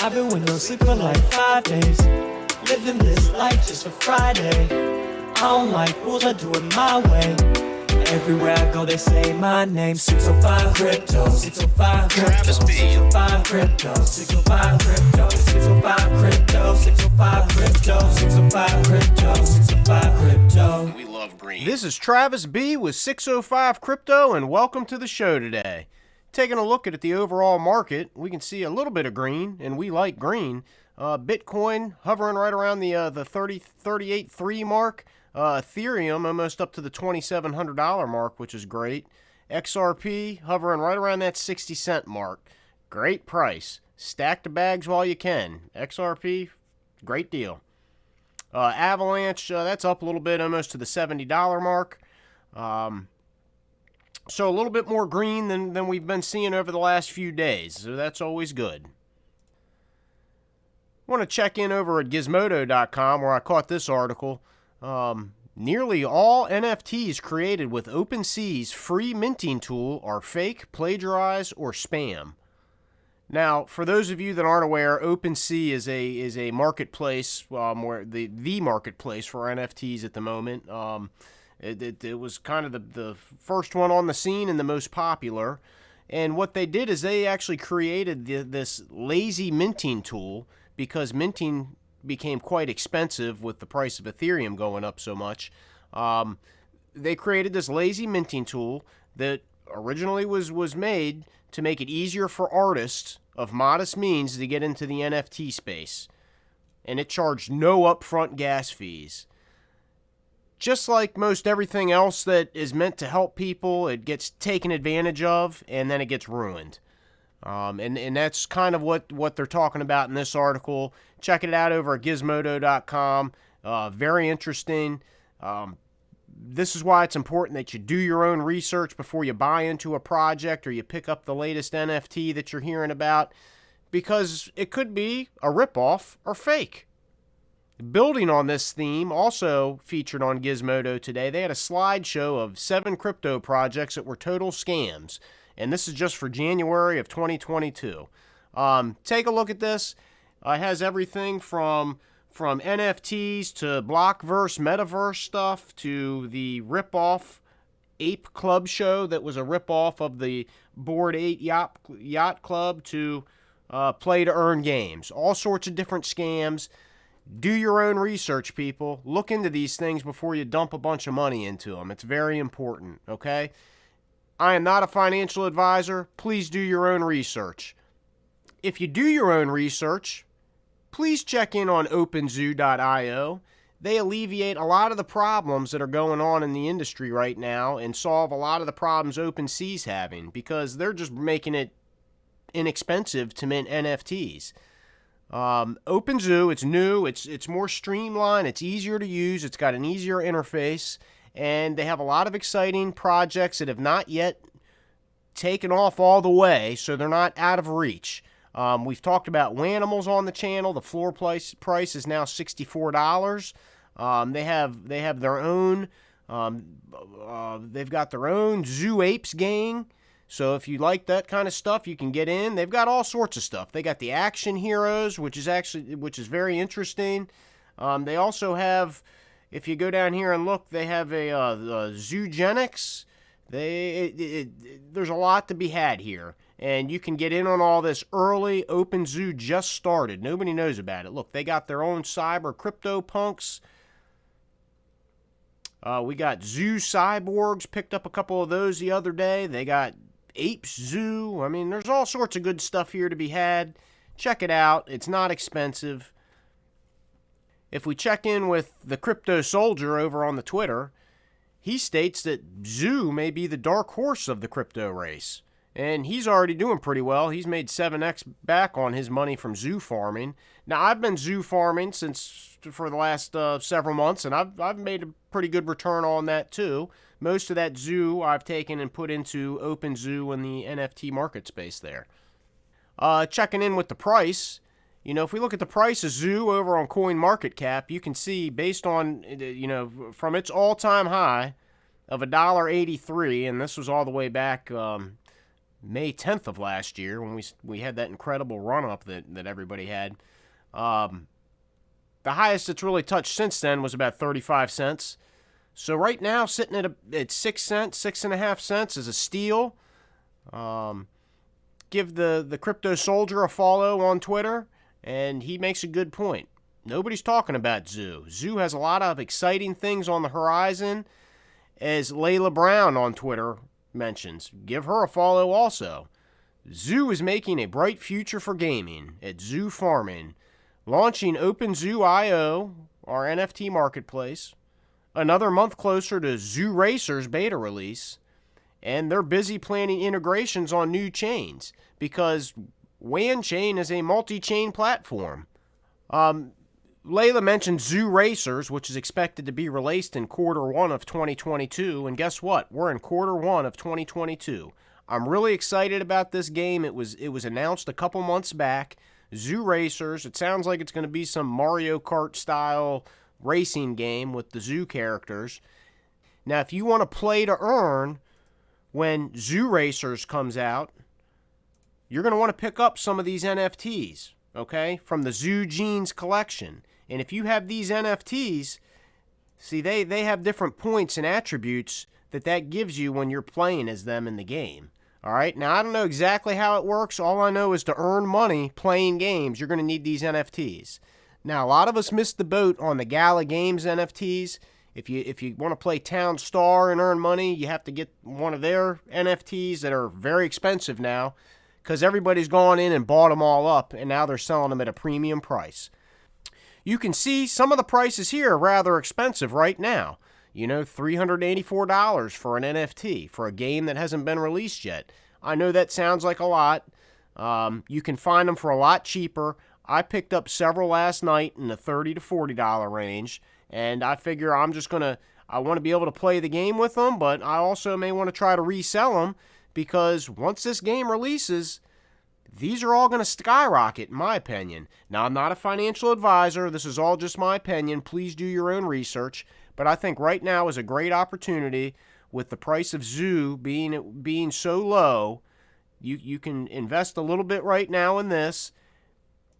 I've been with no sleep for like 5 days. Living this life just for Friday. I don't like rules, I do it my way. Everywhere I go they say my name. 605 crypto, 605 crypto, 605 crypto, 605 crypto, 605 crypto, 605 crypto, 605 crypto, 605 crypto. We love green. This is Travis B with 605 Crypto, and welcome to the show today. Taking a look at the overall market, we can see a little bit of green, and we like green. Bitcoin hovering right around the 38.3 mark. Ethereum almost up to the $2,700 mark, which is great. XRP hovering right around that 60-cent mark. Great price. Stack the bags while you can. XRP, great deal. Avalanche, that's up a little bit, almost to the $70 mark. So a little bit more green than we've been seeing over the last few days, so that's always good. I want to check in over at Gizmodo.com where I caught this article. Nearly all NFTs created with OpenSea's free minting tool are fake, plagiarized, or spam. Now, for those of you that aren't aware, OpenSea is a marketplace, where the marketplace for NFTs at the moment. It was kind of the first one on the scene and the most popular. And what they did is they actually created this lazy minting tool because minting became quite expensive with the price of Ethereum going up so much. They created this lazy minting tool that originally was made to make it easier for artists of modest means to get into the NFT space. And it charged no upfront gas fees. Just like most everything else that is meant to help people, it gets taken advantage of and then it gets ruined. And that's kind of what they're talking about in this article. Check it out over at Gizmodo.com. Very interesting. This is why it's important that you do your own research before you buy into a project or you pick up the latest NFT that you're hearing about, because it could be a ripoff or fake. Building on this theme, also featured on Gizmodo today, they had a slideshow of 7 crypto projects that were total scams. And this is just for January of 2022. Take a look at this. It has everything from NFTs to Blockverse, Metaverse stuff to the rip-off Ape Club show that was a rip-off of the Bored Ape Yacht Club to play-to-earn games. All sorts of different scams. Do your own research, people. Look into these things before you dump a bunch of money into them. It's very important, okay? I am not a financial advisor. Please do your own research. If you do your own research, please check in on OpenZoo.io. They alleviate a lot of the problems that are going on in the industry right now and solve a lot of the problems OpenSea's having because they're just making it inexpensive to mint NFTs. OpenZoo, it's new, it's more streamlined, it's easier to use, it's got an easier interface, and they have a lot of exciting projects that have not yet taken off all the way, so they're not out of reach. We've talked about Wanimals on the channel. The floor price is now $64. They have their own. They've got their own Zoo Apes gang. So if you like that kind of stuff, you can get in. They've got all sorts of stuff. They got the Action Heroes, which is very interesting. They also have, if you go down here and look, they have a Zoogenics. There's a lot to be had here. And you can get in on all this early. OpenZoo just started. Nobody knows about it. Look, they got their own cyber crypto punks. We got Zoo Cyborgs. Picked up a couple of those the other day. They got Apes Zoo. I mean, there's all sorts of good stuff here to be had. Check it out. It's not expensive. If we check in with the Crypto Soldier over on the Twitter, he states that Zoo may be the dark horse of the crypto race. And he's already doing pretty well. He's made 7x back on his money from zoo farming. Now, I've been zoo farming for the last several months, and I've made a pretty good return on that too. Most of that zoo I've taken and put into OpenZoo and the NFT market space there. Checking in with the price. You know, if we look at the price of Zoo over on CoinMarketCap, you can see based on, from its all-time high of $1.83, and this was all the way back May 10th of last year when we had that incredible run-up that everybody had. The highest it's really touched since then was about 35 cents. So right now, sitting at 6 cents, 6.5 cents is a steal. Give the Crypto Soldier a follow on Twitter, and he makes a good point. Nobody's talking about Zoo. Zoo has a lot of exciting things on the horizon, as Layla Brown on Twitter mentions. Give her a follow also. Zoo is making a bright future for gaming at Zoo Farming, launching OpenZoo.io, our NFT marketplace, another month closer to ZooRacers beta release, and they're busy planning integrations on new chains because WAN Chain is a multi-chain platform. Layla mentioned ZooRacers, which is expected to be released in Q1 of 2022, and guess what? We're in Q1 of 2022. I'm really excited about this game. It was announced a couple months back. ZooRacers. It sounds like it's going to be some Mario Kart style racing game with the Zoo characters. Now, if you want to play to earn when ZooRacers comes out, you're going to want to pick up some of these NFTs, okay, from the Zoo Genes collection. And if you have these NFTs, see, they have different points and attributes that gives you when you're playing as them in the game. All right, now I don't know exactly how it works. All I know is to earn money playing games, you're going to need these NFTs. Now, a lot of us missed the boat on the Gala Games NFTs. If you want to play Town Star and earn money, you have to get one of their NFTs that are very expensive now because everybody's gone in and bought them all up, and now they're selling them at a premium price. You can see some of the prices here are rather expensive right now. You know, $384 for an NFT for a game that hasn't been released yet. I know that sounds like a lot. You can find them for a lot cheaper. I picked up several last night in the $30 to $40 range, and I figure I want to be able to play the game with them, but I also may want to try to resell them because once this game releases, these are all going to skyrocket, in my opinion. Now, I'm not a financial advisor. This is all just my opinion. Please do your own research. But I think right now is a great opportunity with the price of Zoo being so low. You can invest a little bit right now in this,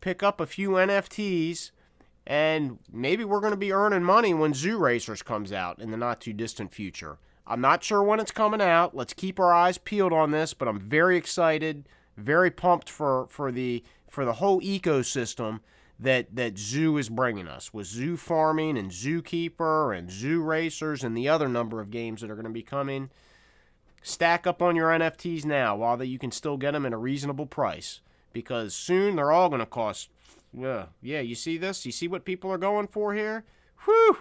pick up a few NFTs, and maybe we're going to be earning money when ZooRacers comes out in the not-too-distant future. I'm not sure when it's coming out. Let's keep our eyes peeled on this, but I'm very excited, very pumped for the whole ecosystem that Zoo is bringing us with Zoo Farming and Zookeeper and ZooRacers and the other number of games that are going to be coming. Stack up on your NFTs now while you can still get them at a reasonable price because soon they're all going to cost. Yeah, you see this? You see what people are going for here? Whew!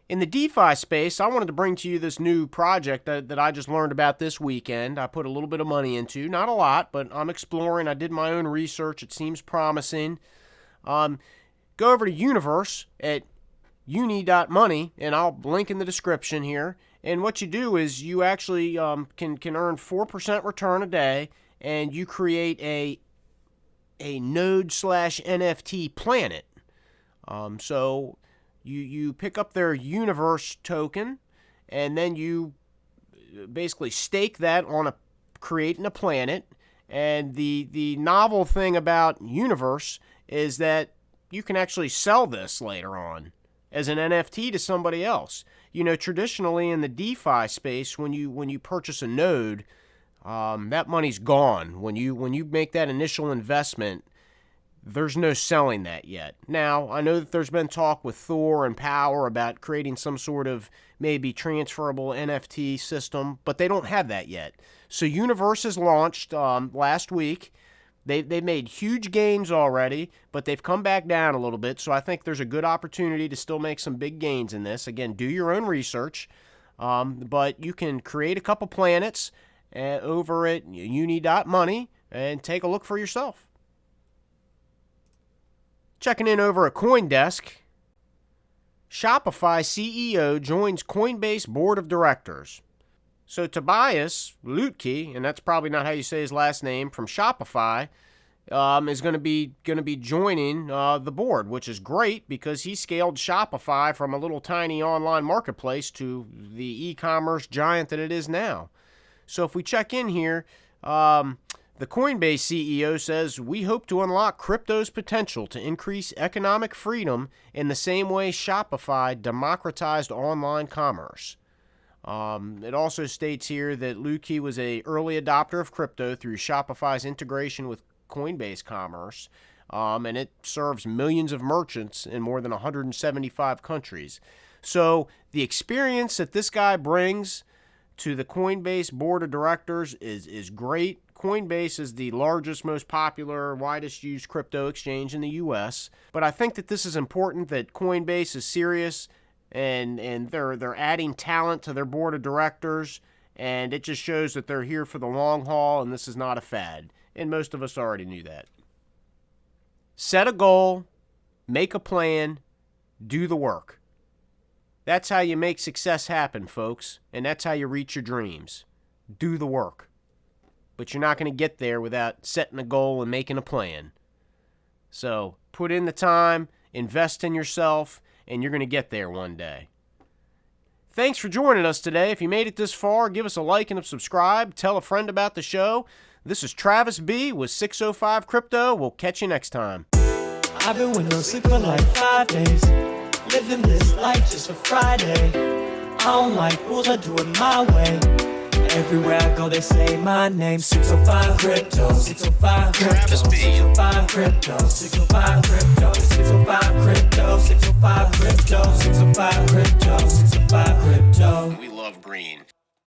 In the DeFi space, I wanted to bring to you this new project that I just learned about this weekend. I put a little bit of money into, not a lot, but I'm exploring. I did my own research. It seems promising. Go over to Universe at Univ.money, and I'll link in the description here. And what you do is you actually can earn 4% return a day, and you create a node/NFT planet. So you pick up their Universe token, and then you basically stake that on creating a planet. And the novel thing about Universe is that you can actually sell this later on as an NFT to somebody else. You know, traditionally in the DeFi space, when you purchase a node, that money's gone. When you make that initial investment, there's no selling that yet. Now, I know that there's been talk with Thor and Power about creating some sort of maybe transferable NFT system, but they don't have that yet. So Universe has launched last week. They made huge gains already, but they've come back down a little bit, so I think there's a good opportunity to still make some big gains in this. Again, do your own research, but you can create a couple planets over at Univ.money and take a look for yourself. Checking in over at CoinDesk, Shopify CEO joins Coinbase board of directors. So Tobias Lutke, and that's probably not how you say his last name, from Shopify, is going to be joining the board, which is great because he scaled Shopify from a little tiny online marketplace to the e-commerce giant that it is now. So if we check in here, The Coinbase CEO says, "We hope to unlock crypto's potential to increase economic freedom in the same way Shopify democratized online commerce." It also states here that Lukey was an early adopter of crypto through Shopify's integration with Coinbase Commerce, and it serves millions of merchants in more than 175 countries. So the experience that this guy brings to the Coinbase board of directors is great. Coinbase is the largest, most popular, widest used crypto exchange in the U.S. But I think that this is important, that Coinbase is serious and they're adding talent to their board of directors, and it just shows that they're here for the long haul and this is not a fad. And most of us already knew that. Set a goal, make a plan, do the work. That's how you make success happen, folks, and that's how you reach your dreams. Do the work. But you're not going to get there without setting a goal and making a plan. So put in the time, invest in yourself, and you're going to get there one day. Thanks for joining us today. If you made it this far, give us a like and a subscribe. Tell a friend about the show. This is Travis B. with 605 Crypto. We'll catch you next time. I've been with no sleep for like 5 days, living this life just for Friday. I don't like rules, I do it my way. Everywhere I go, they say my name. 605 Crypto, 605 Crypto, 605 Crypto, 605 Crypto, 605 Crypto, 605 Crypto, 605 Crypto, 605 Crypto. We love green.